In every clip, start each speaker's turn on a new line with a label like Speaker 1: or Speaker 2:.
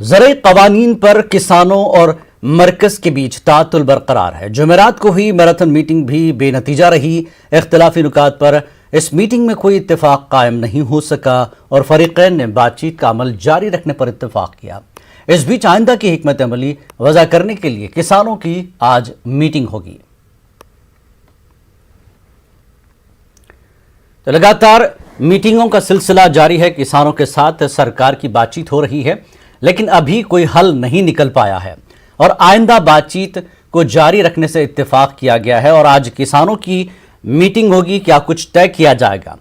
Speaker 1: ज़रूरी कवानीन पर किसानों और मरकज के बीच तातुल बरकरार है। जुमेरात को हुई मैराथन मीटिंग भी बेनतीजा रही। इख्तिलाफी नुकात पर इस मीटिंग में कोई इत्तेफाक कायम नहीं हो सका और फरीकैन ने बातचीत का अमल जारी रखने पर इत्तेफाक किया। इस बीच आइंदा की हिकमत अमली वज़ा करने के लिए किसानों की आज मीटिंग होगी। तो लगातार मीटिंगों का सिलसिला जारी है। किसानों के साथ सरकार की बातचीत हो रही है, लेकिन अभी कोई हल नहीं निकल पाया है और आइंदा बातचीत को जारी रखने से इत्तेफाक किया गया है और आज किसानों की मीटिंग होगी। क्या कुछ तय किया जाएगा?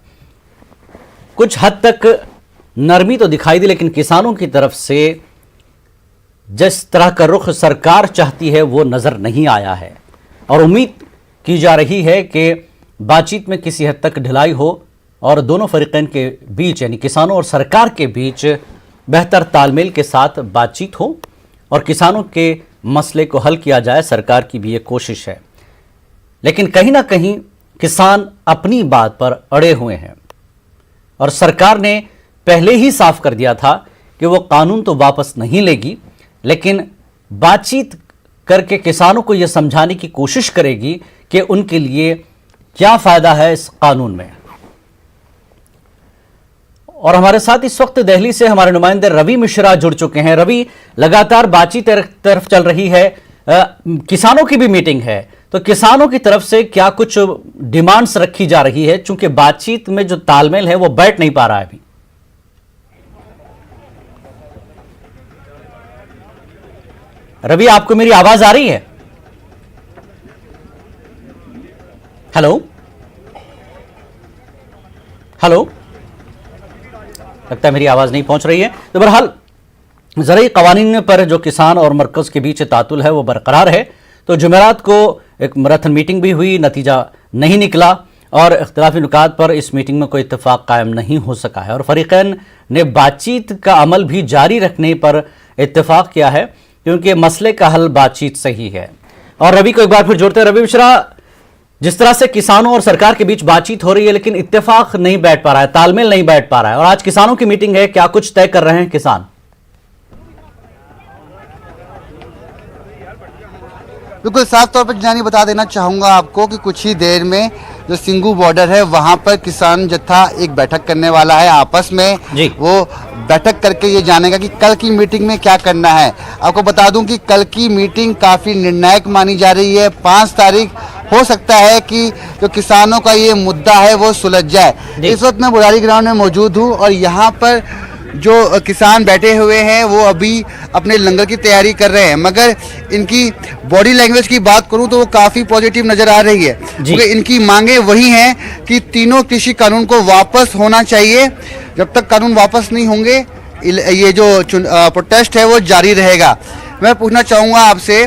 Speaker 1: कुछ हद तक नरमी तो दिखाई दी, लेकिन किसानों की तरफ से जिस तरह का रुख सरकार चाहती है वो नजर नहीं आया है और उम्मीद की जा रही है कि बातचीत में किसी हद तक ढिलाई हो और दोनों फरीकैन के बीच यानी किसानों और सरकार के बीच बेहतर तालमेल के साथ बातचीत हो और किसानों के मसले को हल किया जाए। सरकार की भी ये कोशिश है, लेकिन कहीं ना कहीं किसान अपनी बात पर अड़े हुए हैं और सरकार ने पहले ही साफ कर दिया था कि वो कानून तो वापस नहीं लेगी, लेकिन बातचीत करके किसानों को यह समझाने की कोशिश करेगी कि उनके लिए क्या फायदा है इस कानून में। और हमारे साथ इस वक्त दिल्ली से हमारे नुमाइंदे रवि मिश्रा जुड़ चुके हैं। रवि, लगातार बातचीत तरफ चल रही है, किसानों की भी मीटिंग है, तो किसानों की तरफ से क्या कुछ डिमांड्स रखी जा रही है? चूंकि बातचीत में जो तालमेल है वो बैठ नहीं पा रहा है अभी। रवि, आपको मेरी आवाज आ रही है? हेलो हेलो, लगता है मेरी आवाज नहीं पहुंच रही है। तो बहरहाल ज़रूरी कवानीन पर जो किसान और मरकज के बीच तातुल है वो बरकरार है। तो जुमेरात को एक मैराथन मीटिंग भी हुई, नतीजा नहीं निकला और इख्तिलाफी नुकात पर इस मीटिंग में कोई इत्तेफाक कायम नहीं हो सका है और फरीकैन ने बातचीत का अमल भी जारी रखने पर इत्तेफाक किया है, क्योंकि मसले का हल बातचीत से ही है। और रवि को एक बार फिर जोड़ते हैं। रवि मिश्रा, जिस तरह से किसानों और सरकार के बीच बातचीत हो रही है, लेकिन इत्तेफाक नहीं बैठ पा रहा है, तालमेल नहीं बैठ पा रहा है और आज किसानों की मीटिंग है, क्या कुछ तय कर रहे हैं किसान?
Speaker 2: बिल्कुल साफ तौर पर जानी बता देना चाहूँगा आपको कि कुछ ही देर में जो सिंगू बॉर्डर है वहाँ पर किसान जत्था एक बैठक करने वाला है आपस में। वो बैठक करके ये जानेगा कि कल की मीटिंग में क्या करना है। आपको बता दूं कि कल की मीटिंग काफ़ी निर्णायक मानी जा रही है। 5 तारीख हो सकता है कि जो किसानों का ये मुद्दा है वो सुलझ जाए। इस वक्त मैं बुराड़ी ग्राउंड में मौजूद हूँ और यहाँ पर जो किसान बैठे हुए हैं वो अभी अपने लंगर की तैयारी कर रहे हैं, मगर इनकी बॉडी लैंग्वेज की बात करूं तो वो काफ़ी पॉजिटिव नज़र आ रही है, क्योंकि इनकी मांगे वही हैं कि तीनों कृषि कानून को वापस होना चाहिए। जब तक कानून वापस नहीं होंगे ये जो प्रोटेस्ट है वो जारी रहेगा। मैं पूछना चाहूँगा आपसे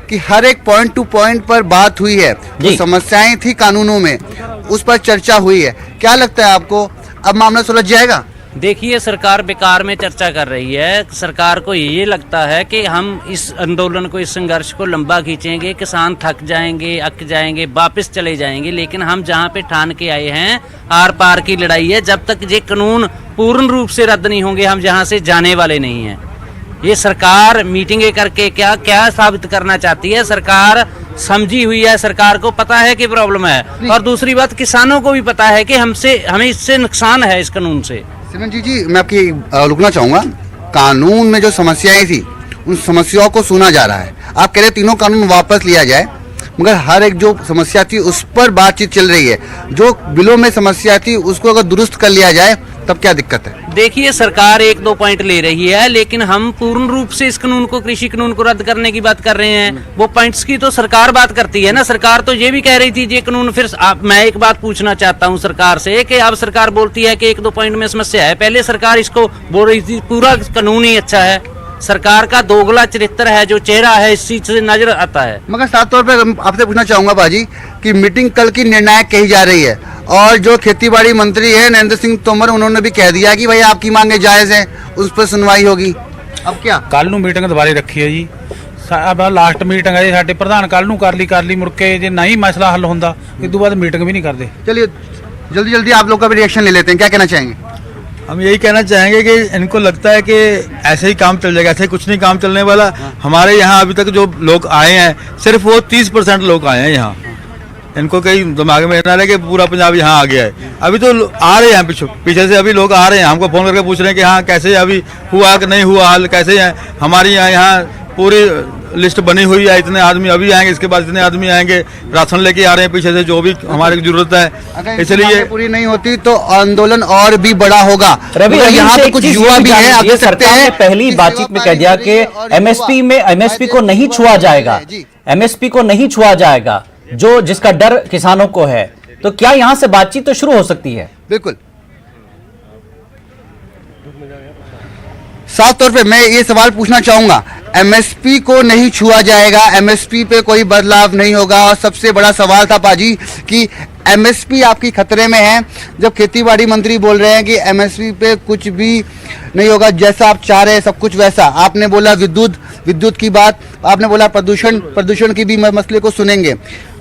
Speaker 2: कि हर एक पॉइंट टू पॉइंट पर बात हुई है, जो समस्याएं थी कानूनों में उस पर चर्चा हुई है। क्या लगता है आपको, अब मामला सुलझ जाएगा?
Speaker 3: देखिए, सरकार बेकार में चर्चा कर रही है। सरकार को ये लगता है कि हम इस आंदोलन को, इस संघर्ष को लंबा खींचेंगे, किसान थक जाएंगे, अक जाएंगे, वापस चले जाएंगे, लेकिन हम जहाँ पे ठान के आए हैं आर पार की लड़ाई है। जब तक ये कानून पूर्ण रूप से रद्द नहीं होंगे हम यहाँ से जाने वाले नहीं हैं। ये सरकार मीटिंगें करके क्या क्या साबित करना चाहती है? सरकार समझी हुई है, सरकार को पता है कि प्रॉब्लम है, और दूसरी बात किसानों को भी पता है कि हमें इससे नुकसान है इस कानून से।
Speaker 2: सिमरन जी, मैं आपकी रुकना चाहूँगा। कानून में जो समस्याएं थी उन समस्याओं को सुना जा रहा है। आप कह रहे तीनों कानून वापस लिया जाए, मगर हर एक जो समस्या थी उस पर बातचीत चल रही है। जो बिलों में समस्या थी उसको अगर दुरुस्त कर लिया जाए तब क्या दिक्कत है?
Speaker 3: देखिए, सरकार 1-2 पॉइंट ले रही है, लेकिन हम पूर्ण रूप से इस कानून को, कृषि कानून को रद्द करने की बात कर रहे हैं। वो पॉइंट्स की तो सरकार बात करती है ना। सरकार तो ये भी कह रही थी ये कानून, फिर मैं एक बात पूछना चाहता हूँ सरकार से कि अब सरकार बोलती है कि 1-2 पॉइंट में समस्या है। पहले सरकार इसको बोल रही थी पूरा कानून ही अच्छा है। सरकार का दोगला चरित्र है, जो चेहरा है इस चीज से नजर आता है।
Speaker 2: मगर साफ तौर पर आपसे पूछना चाहूंगा बाजी कि मीटिंग कल की निर्णायक कही जा रही है और जो खेतीबाड़ी मंत्री है नरेंद्र सिंह तोमर, उन्होंने भी कह दिया कि भाई आपकी मांगे जायज हैं, उस पर सुनवाई होगी। अब क्या
Speaker 4: कल नूं मीटिंग दोबारा रखी है जी। अब लास्ट मीटिंग है जी साडे प्रधान, कल नूं कर ली मुड़ के जे नहीं मसला हल होंदा इस तो बाद मीटिंग भी नहीं करते।
Speaker 2: चलिए जल्दी जल्दी आप लोग का भी रिएक्शन ले लेते हैं, क्या कहना चाहेंगे?
Speaker 5: हम यही कहना चाहेंगे कि इनको लगता है कि ऐसे ही काम चल जाएगा, ऐसे कुछ नहीं काम चलने वाला। हमारे यहाँ अभी तक जो लोग आए हैं सिर्फ वो 30% लोग आए हैं यहाँ। इनको कहीं दिमाग में ना रहे कि पूरा पंजाब यहाँ आ गया है। अभी तो आ रहे हैं पीछे से अभी लोग आ रहे हैं, हमको फोन करके पूछ रहे हैं कि हाँ कैसे अभी हुआ कि नहीं हुआ, हाल कैसे है। हमारी यहाँ पूरी लिस्ट बनी हुई है, इतने आदमी अभी आएंगे, इसके बाद इतने आदमी आएंगे, राशन लेके आ रहे हैं पीछे से जो भी हमारी जरूरत है। इसलिए
Speaker 2: पूरी नहीं होती तो आंदोलन और भी बड़ा होगा।
Speaker 1: रवि,
Speaker 2: यहाँ पे कुछ युवा भी हैं।
Speaker 1: ये सरकार ने पहली बातचीत में कह दिया कि एमएसपी को नहीं छुआ जाएगा, एमएसपी को नहीं छुआ जाएगा, जो जिसका डर किसानों को है। तो क्या यहां से बातचीत तो शुरू हो सकती है?
Speaker 2: बिल्कुल। साफ तौर पे मैं ये सवाल पूछना चाहूंगा, एमएसपी को नहीं छुआ जाएगा, एमएसपी पे कोई बदलाव नहीं होगा। और सबसे बड़ा सवाल था पाजी कि एमएसपी आपकी खतरे में है, जब खेतीबाड़ी मंत्री बोल रहे हैं कि एमएसपी पे कुछ भी नहीं होगा, जैसा आप चाह रहे हैं सब कुछ वैसा। आपने बोला विद्युत की बात, आपने बोला प्रदूषण की भी मसले को सुनेंगे,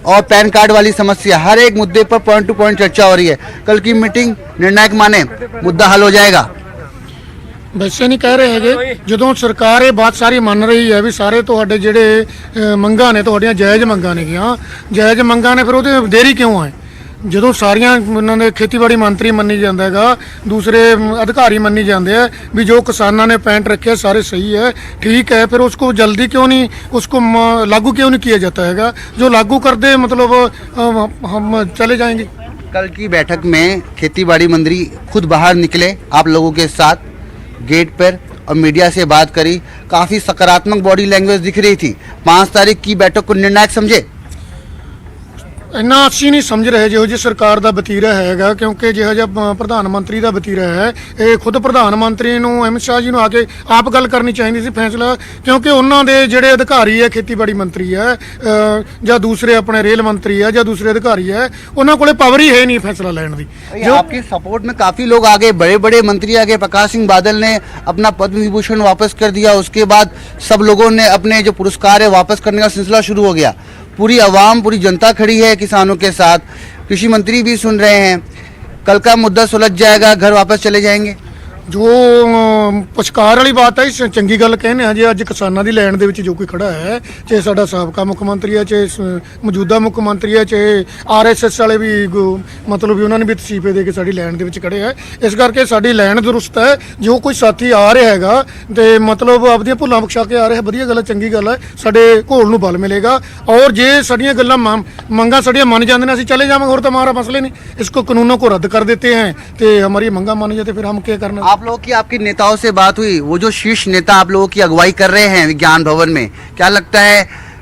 Speaker 2: और पैन कार्ड वाली समस्या, हर एक मुद्दे पर पॉइंट टू पॉइंट चर्चा हो रही है। कल की मीटिंग निर्णायक माने, मुद्दा हल हो जाएगा।
Speaker 6: वैसे नहीं कह रहे ਹੈਗੇ, ਜਦੋਂ ਸਰਕਾਰ ਇਹ ਬਾਤ ਸਾਰੀ ਮੰਨ ਰਹੀ ਹੈ ਵੀ ਸਾਰੇ ਤੁਹਾਡੇ ਜਿਹੜੇ ਮੰਗਾਂ ਨੇ ਤੁਹਾਡੀਆਂ ਜਾਇਜ਼ ਮੰਗਾਂ ਨੇਗੀਆਂ, ਜਾਇਜ਼ ਮੰਗਾਂ ਨੇ, ਫਿਰ ਉਹਦੇ ਦੇਰੀ ਕਿਉਂ ਹੈ? ਜਦੋਂ ਸਾਰੀਆਂ ਉਹਨਾਂ ਦੇ ਖੇਤੀਬਾੜੀ ਮੰਤਰੀ ਮੰਨੀ ਜਾਂਦਾ ਹੈਗਾ, ਦੂਸਰੇ ਅਧਿਕਾਰੀ ਮੰਨੀ ਜਾਂਦੇ ਆ ਵੀ ਜੋ ਕਿਸਾਨਾਂ ਨੇ ਪੈਂਟ रखे सारे सही है, ठीक है, फिर उसको जल्दी क्यों नहीं उसको लागू क्यों नहीं किया जाता हैगा? जो लागू कर दे मतलब हम चले जाएंगे।
Speaker 2: कल की बैठक में खेतीबाड़ी मंत्री खुद बाहर निकले आप लोगों के साथ गेट पर और मीडिया से बात करी, काफी सकारात्मक बॉडी लैंग्वेज दिख रही थी। 5 तारीख की बैठक को निर्णायक समझे?
Speaker 6: ਇੰਨਾ ਅਸੀਂ ਨਹੀਂ ਸਮਝ ਰਹੇ ਜਿਹੋ ਜਿਹੀ ਸਰਕਾਰ ਦਾ ਵਤੀਰਾ ਹੈਗਾ, ਕਿਉਂਕਿ ਜਿਹੋ ਜਿਹਾ ਪ੍ਰਧਾਨ ਮੰਤਰੀ ਦਾ ਵਤੀਰਾ ਹੈ, ਇਹ ਖੁਦ ਪ੍ਰਧਾਨ ਮੰਤਰੀ ਨੂੰ ਅਮਿਤ ਸ਼ਾਹ ਜੀ ਨੂੰ ਆ ਕੇ ਆਪ ਗੱਲ ਕਰਨੀ ਚਾਹੀਦੀ ਸੀ ਫੈਸਲਾ, ਕਿਉਂਕਿ ਉਹਨਾਂ ਦੇ ਜਿਹੜੇ ਅਧਿਕਾਰੀ ਹੈ, ਖੇਤੀਬਾੜੀ ਮੰਤਰੀ ਹੈ ਜਾਂ ਦੂਸਰੇ ਆਪਣੇ ਰੇਲ ਮੰਤਰੀ ਹੈ ਜਾਂ ਦੂਸਰੇ ਅਧਿਕਾਰੀ ਹੈ, ਉਹਨਾਂ ਕੋਲੇ ਪਾਵਰ ਹੀ ਹੈ ਨਹੀਂ फैसला लेने ਦੀ।
Speaker 2: जो आपके सपोर्ट में काफी लोग आगे, बड़े बड़े मंत्री आगे। प्रकाश सिंह बादल ने अपना पद्म विभूषण वापस कर दिया, उसके बाद सब लोगों ने अपने जो पुरस्कार है वापस करने का सिलसिला शुरू हो गया। पूरी आवाम, पूरी जनता खड़ी है किसानों के साथ। कृषि मंत्री भी सुन रहे हैं, कल का मुद्दा सुलझ जाएगा, घर वापस चले जाएंगे।
Speaker 6: ਜੋ ਪੁਚਕਾਰ ਵਾਲੀ ਬਾਤ ਹੈ, ਚੰਗੀ ਗੱਲ ਕਹਿੰਦੇ ਆ। ਜੇ ਅੱਜ ਕਿਸਾਨਾਂ ਦੀ ਲਾਈਨ ਦੇ ਵਿੱਚ ਜੋ ਕੋਈ ਖੜਾ ਹੈ, ਚਾਹੇ ਸਾਡਾ ਸਾਬਕਾ ਮੁੱਖ ਮੰਤਰੀ ਹੈ, ਚਾਹੇ ਮੌਜੂਦਾ ਮੁੱਖ ਮੰਤਰੀ ਹੈ, ਚਾਹੇ ਆਰਐਸਐਸ ਵਾਲੇ ਵੀ ਮਤਲਬ ਵੀ ਉਹਨਾਂ ਨੇ ਵੀ ਤਸੀਫੇ ਦੇ ਕੇ ਸਾਡੀ ਲਾਈਨ ਦੇ ਵਿੱਚ ਖੜੇ ਹੈ। ਇਸ ਕਰਕੇ ਸਾਡੀ ਲਾਈਨ ਦਰੁਸਤ ਹੈ। ਜੋ ਕੋਈ ਸਾਥੀ ਆ ਰਿਹਾ ਹੈਗਾ ਤੇ ਮਤਲਬ ਆਪਦੀਆਂ ਭੁੱਲਾਂ ਬਖਸ਼ਾ ਕੇ ਆ ਰਿਹਾ, ਵਧੀਆ ਗੱਲ ਹੈ, ਚੰਗੀ ਗੱਲ ਹੈ, ਸਾਡੇ ਘੋਲ ਨੂੰ ਬਲ ਮਿਲੇਗਾ। ਔਰ ਜੇ ਸਾਡੀਆਂ ਗੱਲਾਂ ਮੰਗਾਂ ਸਾਡੀਆਂ ਮੰਨ ਜਾਂਦੇ ਨੇ, ਅਸੀਂ ਚਲੇ ਜਾਵਾਂਗੇ, ਹੋਰ ਤਾਂ हमारा मसले नहीं, इसको कानूनों को रद्द कर देते हैं तो हमारी मंगा मान जाते, फिर हम क्या करना।
Speaker 2: आप लोगों की, आपकी नेताओं से बात हुई, वो जो शीर्ष नेता आप लोगों की अगुवाई कर रहे हैं विज्ञान भवन में, क्या लगता है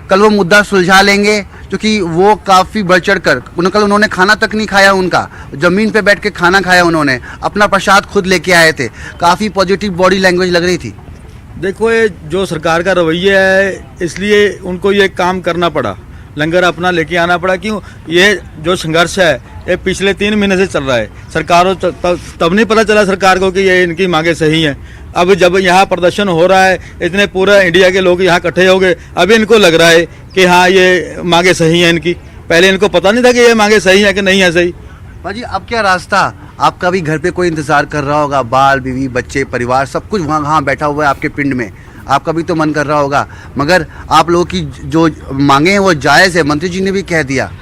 Speaker 2: कल वो मुद्दा सुलझा लेंगे? क्योंकि वो काफ़ी बढ़ चढ़ कर कल उन्होंने खाना तक नहीं खाया, उनका ज़मीन पे बैठ के खाना खाया, उन्होंने अपना प्रसाद खुद लेके आए थे, काफ़ी पॉजिटिव बॉडी लैंग्वेज लग रही थी।
Speaker 5: देखो, ये जो सरकार का रवैया है, इसलिए उनको ये काम करना पड़ा, लंगर अपना लेके आना पड़ा। क्यों? ये जो संघर्ष है ये पिछले 3 महीने से चल रहा है। सरकार तब नहीं पता चला सरकार को कि ये इनकी मांगे सही हैं। अब जब यहाँ प्रदर्शन हो रहा है, इतने पूरा इंडिया के लोग यहाँ इकट्ठे हो गए, अभी इनको लग रहा है कि हाँ ये मांगे सही हैं इनकी। पहले इनको पता नहीं था कि ये मांगे सही है कि नहीं है सही।
Speaker 2: भाजी, अब क्या रास्ता? आपका भी घर पे कोई इंतजार कर रहा होगा, बाल बीवी बच्चे परिवार सब कुछ वहाँ बैठा हुआ है आपके पिंड में, आपका भी तो मन कर रहा होगा, मगर आप लोगों की जो मांगे हैं वो जायज़ है, मंत्री जी ने भी कह दिया।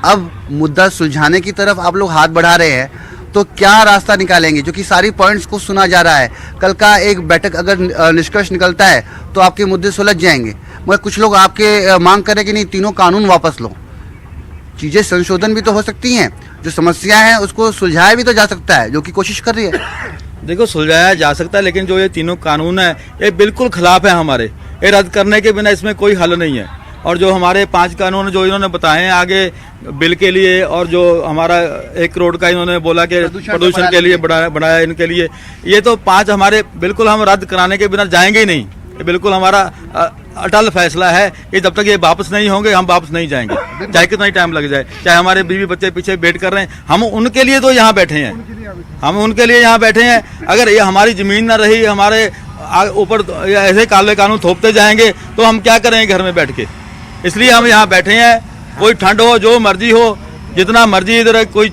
Speaker 2: अब मुद्दा सुलझाने की तरफ आप लोग हाथ बढ़ा रहे हैं, तो क्या रास्ता निकालेंगे? जो कि सारी पॉइंट्स को सुना जा रहा है, कल का एक बैठक अगर निष्कर्ष निकलता है तो आपके मुद्दे सुलझ जाएंगे, मगर कुछ लोग आपके मांग करें कि नहीं तीनों कानून वापस लो। चीज़ें संशोधन भी तो हो सकती हैं, जो समस्या है उसको सुलझाया भी तो जा सकता है, जो कि कोशिश कर रही है।
Speaker 5: देखो, सुलझाया जा सकता है, लेकिन जो ये तीनों कानून है ये बिल्कुल खिलाफ है हमारे, ये रद्द करने के बिना इसमें कोई हल नहीं है। और जो हमारे 5 कानून जो इन्होंने बताए हैं आगे बिल के लिए, और जो हमारा 1 करोड़ का इन्होंने बोला कि प्रदूषण के लिए बनाया इनके लिए, ये तो 5 हमारे बिल्कुल हम रद्द कराने के बिना जाएंगे ही नहीं। ये बिल्कुल हमारा अटल फैसला है कि जब तक ये वापस नहीं होंगे हम वापस नहीं जाएंगे, चाहे कितना ही टाइम लग जाए, चाहे हमारे बीवी बच्चे पीछे वेट कर रहे हैं, हम उनके लिए तो यहाँ बैठे हैं, हम उनके लिए यहाँ बैठे हैं। अगर ये हमारी ज़मीन ना रही, हमारे ऊपर ऐसे काले कानून थोपते जाएंगे तो हम क्या करेंगे घर में बैठ के? इसलिए हम यहाँ बैठे हैं। कोई ठंड हो, जो मर्जी हो, जितना मर्जी इधर कोई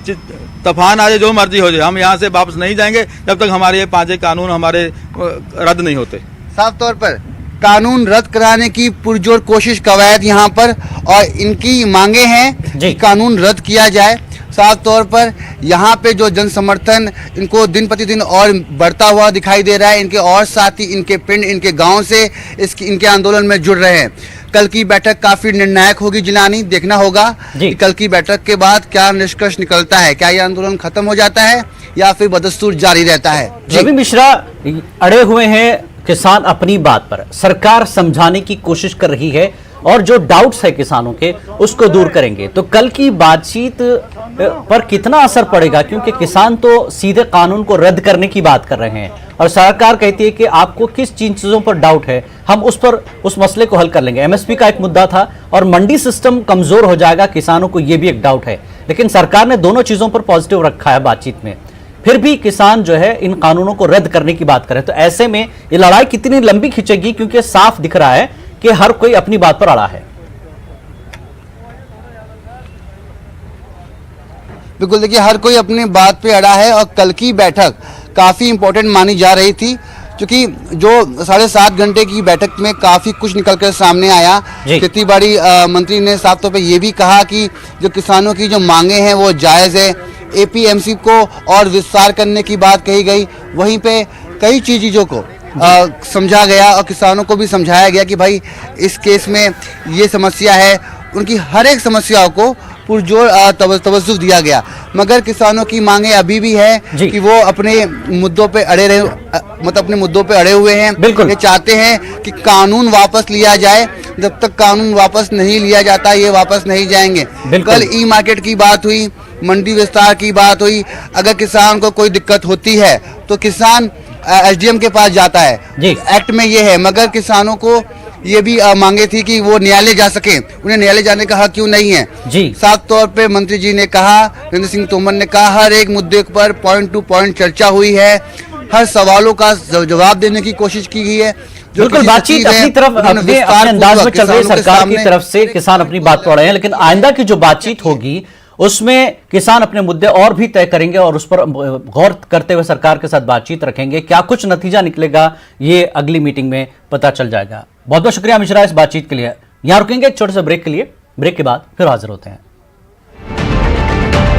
Speaker 5: तूफान आ जाए, जो मर्जी हो जाए, हम यहाँ से वापस नहीं जाएंगे जब तक हमारे ये 5 कानून हमारे रद्द नहीं होते।
Speaker 2: साफ तौर पर कानून रद्द कराने की पुरजोर कोशिश कवायद यहाँ पर, और इनकी मांगे हैं कि कानून रद्द किया जाए। साफ तौर पर यहाँ पे जो जन समर्थन इनको दिन प्रतिदिन और बढ़ता हुआ दिखाई दे रहा है। इनके और साथी इनके पिंड, इनके गांव से इनके आंदोलन में जुड़ रहे हैं। कल की बैठक काफी निर्णायक होगी जिलानी, देखना होगा कि कल की बैठक के बाद क्या निष्कर्ष निकलता है। क्या ये आंदोलन खत्म हो जाता है या फिर बदस्तूर जारी रहता है।
Speaker 1: रवि मिश्रा, अड़े हुए हैं किसान अपनी बात पर, सरकार समझाने की कोशिश कर रही है और जो डाउट्स है किसानों के उसको दूर करेंगे, तो कल की बातचीत पर कितना असर पड़ेगा? क्योंकि किसान तो सीधे कानून को रद्द करने की बात कर रहे हैं और सरकार कहती है कि आपको किस चीजों पर डाउट है, हम उस मसले को हल कर लेंगे। एमएसपी का एक मुद्दा था और मंडी सिस्टम कमजोर हो जाएगा, किसानों को यह भी एक डाउट है, लेकिन सरकार ने दोनों चीजों पर पॉजिटिव रखा है बातचीत में। फिर भी किसान जो है इन कानूनों को रद्द करने की बात करे, तो ऐसे में ये लड़ाई कितनी लंबी खिंचेगी? क्योंकि साफ दिख रहा है कि हर कोई अपनी बात पर अड़ा है।
Speaker 2: बिल्कुल, देखिए हर कोई अपनी बात पे अड़ा है और कल की बैठक काफी इंपॉर्टेंट मानी जा रही थी, क्योंकि जो 7.5 घंटे की बैठक में काफी कुछ निकलकर सामने आया। खेती बाड़ी मंत्री ने साफ तौर पे ये भी कहा कि जो किसानों की जो मांगे हैं वो जायज है। एपीएमसी को और विस्तार करने की बात कही गई, वहीं पे कई चीजों को समझा गया और किसानों को भी समझाया गया कि भाई इस केस में ये समस्या है। उनकी हर एक समस्याओं को पुरजोर तवज्जो दिया गया, मगर किसानों की मांगे अभी भी है कि वो अपने मुद्दों पे अड़े रहे, मतलब अपने मुद्दों पे अड़े हुए हैं। ये चाहते हैं कि कानून वापस लिया जाए। जब तक कानून वापस नहीं लिया जाता ये वापस नहीं जाएंगे। कल ई मार्केट की बात हुई, मंडी विस्तार की बात हुई। अगर किसान को कोई दिक्कत होती है तो किसान एसडीएम के पास जाता है, एक्ट में ये है, मगर किसानों को ये भी मांगे थी कि वो न्यायालय जा सके, उन्हें न्यायालय जाने का हक क्यों नहीं है। साफ तौर पे मंत्री जी ने कहा, नरेंद्र सिंह तोमर ने कहा, हर एक मुद्दे पर पॉइंट टू पॉइंट चर्चा हुई है, हर सवालों का जवाब देने की कोशिश की गई है।
Speaker 1: बिल्कुल, बातचीत अपनी तरफ अपने अंदाज में चल रही है, सरकार की तरफ से किसान अपनी बात पढ़ रहे हैं, लेकिन आइंदा की जो बातचीत होगी उसमें किसान अपने मुद्दे और भी तय करेंगे और उस पर गौर करते हुए सरकार के साथ बातचीत रखेंगे। क्या कुछ नतीजा निकलेगा ये अगली मीटिंग में पता चल जाएगा। बहुत बहुत शुक्रिया मिश्रा इस बातचीत के लिए। यहां रुकेंगे एक छोटे से ब्रेक के लिए, ब्रेक के बाद फिर हाजिर होते हैं।